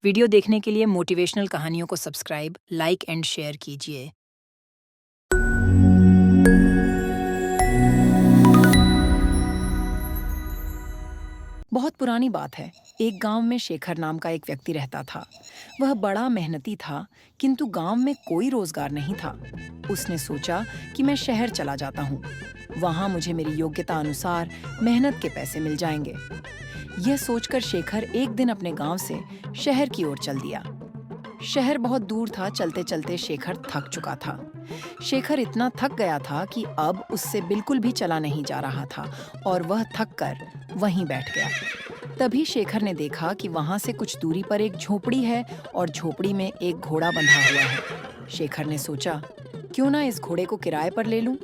Video देखने के लिए मोटिवेशनल कहानियों को सब्सक्राइब, लाइक एंड शेयर कीजिए। बहुत पुरानी बात है। एक गांव में शेखर नाम का एक व्यक्ति रहता था। वह बड़ा मेहनती था, किंतु गांव में कोई रोजगार नहीं था। उसने सोचा कि मैं शहर चला जाता हूँ। वहां मुझे मेरी योग्यता अनुसार मेहनत के पैसे मिल जाएंगे। यह सोचकर शेखर एक दिन अपने गांव से शहर की ओर चल दिया। शहर बहुत दूर था। चलते चलते शेखर थक चुका था। शेखर इतना थक गया था कि अब उससे बिल्कुल भी चला नहीं जा रहा था और वह थक कर वहीं बैठ गया। तभी शेखर ने देखा कि वहां से कुछ दूरी पर एक झोपड़ी है और झोपड़ी में एक घोड़ा बंधा हुआ है। शेखर ने सोचा, क्यों ना इस घोड़े को किराए पर ले लूं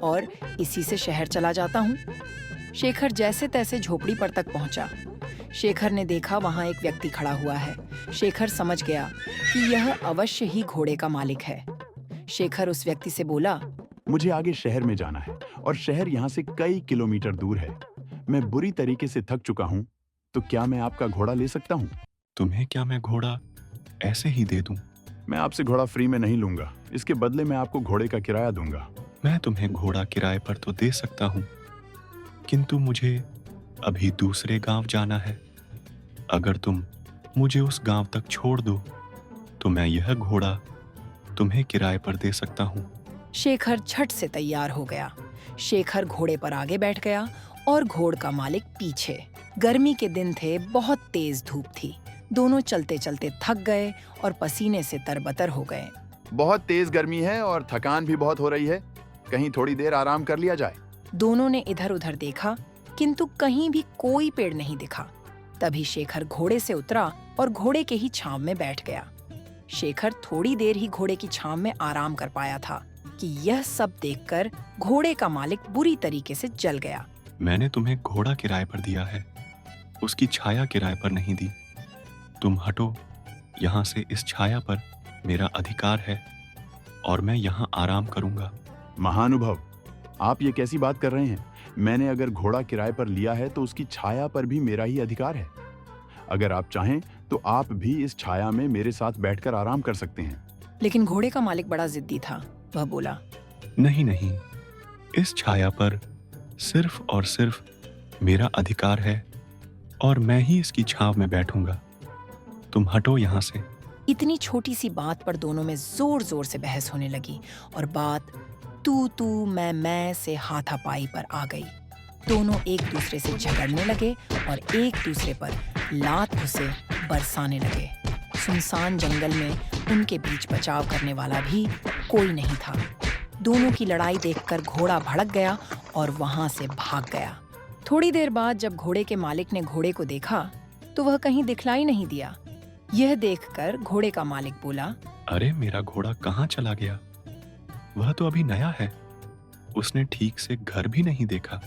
और इसी से शहर चला जाता हूं। शेखर जैसे तैसे झोपड़ी पर तक पहुंचा। शेखर ने देखा वहां एक व्यक्ति खड़ा हुआ है। शेखर समझ गया कि यह अवश्य ही घोड़े का मालिक है। शेखर उस व्यक्ति से बोला, मुझे आगे शहर में जाना है और शहर यहाँ से कई किलोमीटर दूर है। मैं बुरी तरीके से थक चुका हूँ, तो क्या मैं आपका घोड़ा ले सकता हूँ? तुम्हें क्या मैं घोड़ा ऐसे ही दे दूं? मैं आपसे घोड़ा फ्री में नहीं लूंगा। इसके बदले मैं आपको घोड़े का किराया दूंगा। मैं तुम्हें घोड़ा किराए पर तो दे सकता हूँ, किंतु मुझे अभी दूसरे गांव जाना है। अगर तुम मुझे उस गांव तक छोड़ दो, तो मैं यह घोड़ा तुम्हें किराए पर दे सकता हूँ। शेखर झट से तैयार हो गया। शेखर घोड़े पर आगे बैठ गया और घोड़ का मालिक पीछे। गर्मी के दिन थे, बहुत तेज धूप थी। दोनों चलते चलते थक गए और पसीने से तरबतर हो गए। बहुत तेज गर्मी है और थकान भी बहुत हो रही है। कहीं थोड़ी देर आराम कर लिया जाए। दोनों ने इधर उधर देखा, किंतु कहीं भी कोई पेड़ नहीं दिखा। तभी शेखर घोड़े से उतरा और घोड़े के ही छांव में बैठ गया। शेखर थोड़ी देर ही घोड़े की छांव में आराम कर पाया था कि यह सब देखकर घोड़े का मालिक बुरी तरीके से जल गया। मैंने तुम्हें घोड़ा किराए पर दिया है, उसकी छाया किराए पर नहीं दी। तुम हटो यहाँ से। इस छाया पर मेरा अधिकार है और मैं यहाँ आराम करूंगा। महानुभव, आप ये कैसी बात कर रहे हैं? मैंने अगर घोड़ा किराए पर लिया है तो उसकी छाया पर भी मेरा ही अधिकार है। अगर आप चाहें तो आप भी इस छाया में मेरे साथ बैठकर आराम कर सकते हैं। लेकिन घोड़े का मालिक बड़ा जिद्दी था। वह बोला, नहीं नहीं, इस छाया पर सिर्फ और सिर्फ मेरा अधिकार है और मैं ही इसकी छांव में बैठूंगा। तुम हटो यहाँ से। इतनी छोटी सी बात पर दोनों में जोर जोर से बहस होने लगी और बात तू तू मैं से हाथापाई पर आ गई। दोनों एक दूसरे से झगड़ने लगे और एक दूसरे पर लात घुसे बरसाने लगे। सुनसान जंगल में उनके बीच बचाव करने वाला भी कोई नहीं था। दोनों की लड़ाई देखकर घोड़ा भड़क गया और वहां से भाग गया। थोड़ी देर बाद जब घोड़े के मालिक ने घोड़े को देखा तो वह कहीं दिखलाई नहीं दिया। यह देखकर घोड़े का मालिक बोला, अरे मेरा घोड़ा कहाँ चला गया? वह तो अभी नया है। उसने ठीक से घर भी नहीं देखा।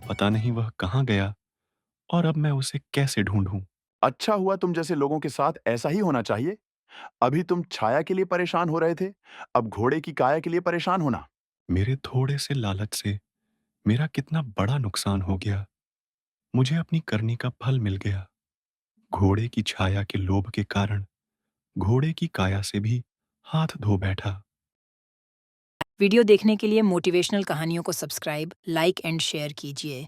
पता नहीं वह कहाँ गया और अब मैं उसे कैसे ढूंढूं? अच्छा हुआ, तुम जैसे लोगों के साथ ऐसा ही होना चाहिए। अभी तुम छाया के लिए परेशान हो रहे थे, अब घोड़े की काया के लिए परेशान होना। मेरे थोड़े से लालच से मेरा कितना बड़ा नुकसान हो गया। मुझे अपनी करनी का फल मिल गया। घोड़े की छाया के लोभ के कारण घोड़े की काया से भी हाथ धो बैठा। वीडियो देखने के लिए मोटिवेशनल कहानियों को सब्सक्राइब, लाइक एंड शेयर कीजिए।